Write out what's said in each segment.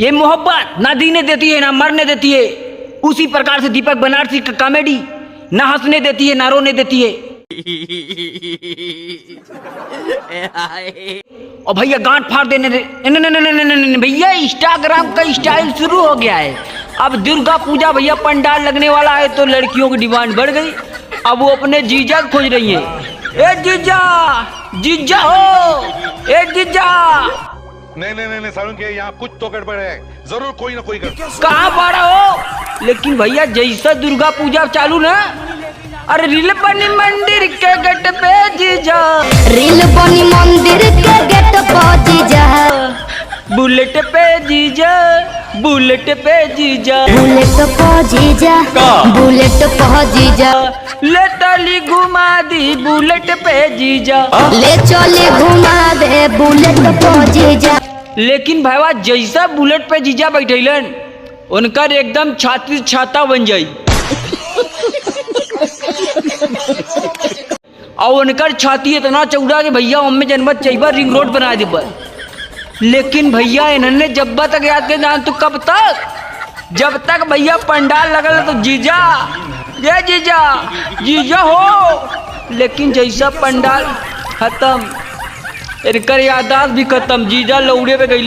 ये मोहब्बत ना जीने देती है ना मरने देती है। उसी प्रकार से दीपक बनारसी का कॉमेडी ना हंसने देती है ना रोने देती है। और भैया गांठ फाड़ देने दे। भैया इंस्टाग्राम का स्टाइल शुरू हो गया है। अब दुर्गा पूजा भैया पंडाल लगने वाला है तो लड़कियों की डिमांड बढ़ गई। अब वो अपने जीजा खोज रही है। ए जीजा, जीजा हो, ए जीजा। नहीं सारुण के यहाँ कुछ तो गड़बड़ है, जरूर कोई ना कोई गड़बड़। कहाँ पड़ा हो? लेकिन भैया जैसा दुर्गा पूजा चालू ना, अरे रील बनी मंदिर के गेट पे जीजा, रील बनी मंदिर के गेट पे जीजा, बुलेट पे जीजा, बुलेट पे जीजा, बुलेट पे जीजा, बुलेट पे जीजा, ले चली घुमा दी बुलेट पे जीजा, ले चले घुमा दे बुलेट पे जीजा। लेकिन भाईवा जैसा बुलेट पे जीजा बैठेलन उनका एकदम छाती छाता बन जाई। और उनकर छाती इतना चौड़ा कि भैया मम्मी जनमत चाहिए रिंग रोड बना दे। लेकिन भैया इन्होंने जब तक याद कर जान तो कब तक, जब तक भैया पंडाल लगल तो जीजा, ये जीजा, जीजा हो। लेकिन जैसा पंडाल खत्म इनकर यादाश्त भी खत्म, जीजा लौड़े पे गई।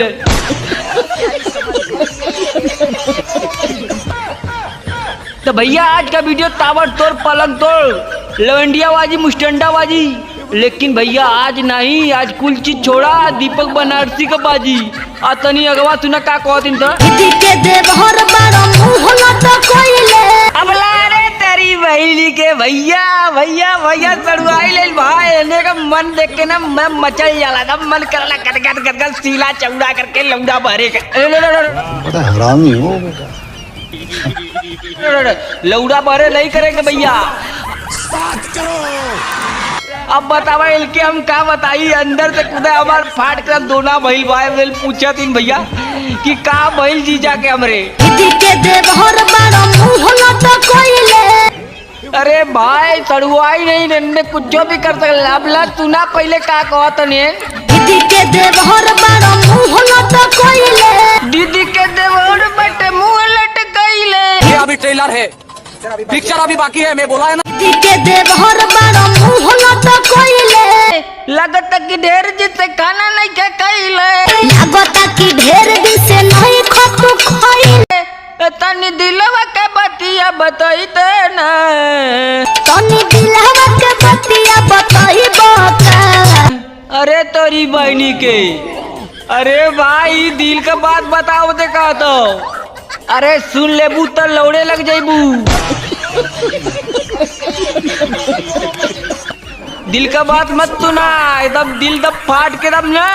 तो भैया आज का वीडियो ताबड़तोड़ पलंग तोड़ लवंडियाबाजी मुस्टंडाबाजी। लेकिन भैया आज नहीं, आज कुल चीज छोड़ा, दीपक बनारसी का बाजी। तनी अगवा सुना का कहतिन तो अबला रे तेरी बहिनी के भैया भैया भैया सड़ुआई ले भाई। एने का मन देख के ना मैं मचल जाला, तब मन करला गट गट गट सीला चौड़ा करके लौंडा भरे के। बड़ा हरामी हो बेटा। लौड़ा भरे नहीं करेंगे भैया। अब बतावा इनके हम का बताई, अंदर से खुदा हमार फाट कर दोना भइल भाई। पूछा तीन भैया कि का भइल जीजा के हमरे। अरे भाई सड़ुआई नहीं नन्ने कुछ भी कर सकल। अब ला तू ना पहले का कहत ने दीदी के देवर बटे मुंह लटकइले। ये अभी ट्रेलर है, पिक्चर अभी बाकी है। मैं बोला है ना लगत कि ढेर जिसे खाना नहीं के कइले, लगत कि ढेर दिन से नहीं खतु खइले। तनी दिलवा के बतिया बताइते ना, तनी दिलवा के बतिया बताइबो का। अरे तोरी बहनी के, अरे भाई दिल का बात बताओ दे का तो। अरे सुन लेबू तो लौड़े लग जाइबू। दिल का बात मत सुना, एकदम दिल दब फाट के दम ना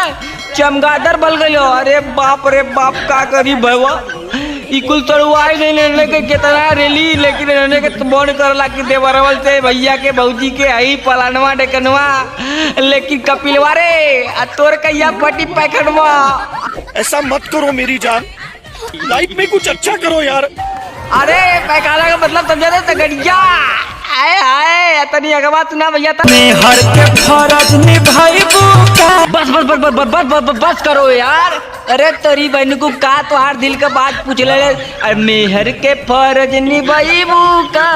चमगादड़ बल गयो। अरे बाप रे बाप का करी भैया। कुल तड़ुआई नहीं लेने के कितना रेली, लेकिन इन्होंने के बोन करला कि देवरवल से भैया के भौजी के आई पलानवा डेकनवा। लेकिन कपिलवा रे तोर कैया पटी पैकड़वा। ऐसा मत करो मेरी जान, लाइफ में कुछ अच्छा करो यार। अरे पैकाला का मतलब समझा रे तगड़िया। आए आए तनी अगवा तू ना भैया मैं हर के फर्ज निभाइबू का। बस बस बस बस बस बस बस करो यार। अरे तेरी बहन को का तोहार दिल का बात पूछ ले। अरे मेहर के फर्ज निभाइबू का,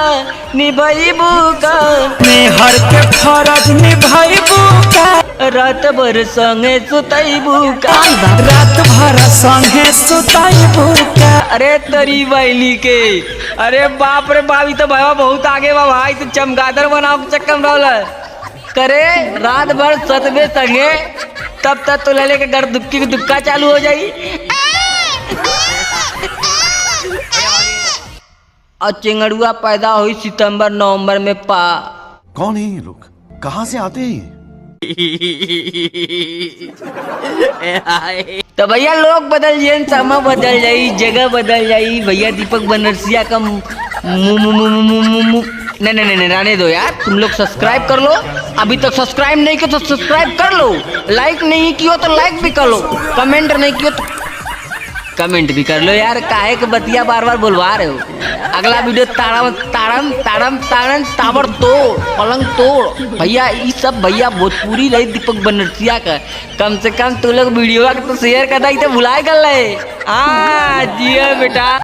निभाइबू का, मेहर के फर्ज निभाइबू का। रात भर संगे सुताइबू का, रात भर संगे सुताइबू का। अरे तेरी बहनी के, अरे बाप रे बाप तो भाई बहुत आगे बा भाई। तू चमगादड़ बनाओ के चक्कर में रहल करे रात भर सतबे संगे, तब तक तो लले के घर दुक्की की दुक्का चालू हो जाई। और चिंगड़ुआ पैदा हुई सितंबर नवंबर में पा। कौन है ये लोग, कहाँ से आते हैं? तो भैया लोग बदल जाए, समय बदल जाई, जगह बदल जाई। भैया दीपक बनरसिया का नहीं रहने दो यार। तुम लोग सब्सक्राइब कर लो, अभी तक सब्सक्राइब नहीं किया तो सब्सक्राइब कर लो, लाइक नहीं किया तो लाइक भी कर लो, कमेंट नहीं किया तो कमेंट भी कर लो यार, काहे के बतिया बार बार बुलवा रहे हो। अगला वीडियो ताड़म ताड़म ताड़म ताड़म ताबड़ तोड़ पलंग तोड़ भैया, ये सब भैया भोजपुरी रही दीपक बनर्जिया का। कम से कम तू लोग वीडियो तो शेयर कर दी तो भुलाए कर ले। हाँ जिया बेटा।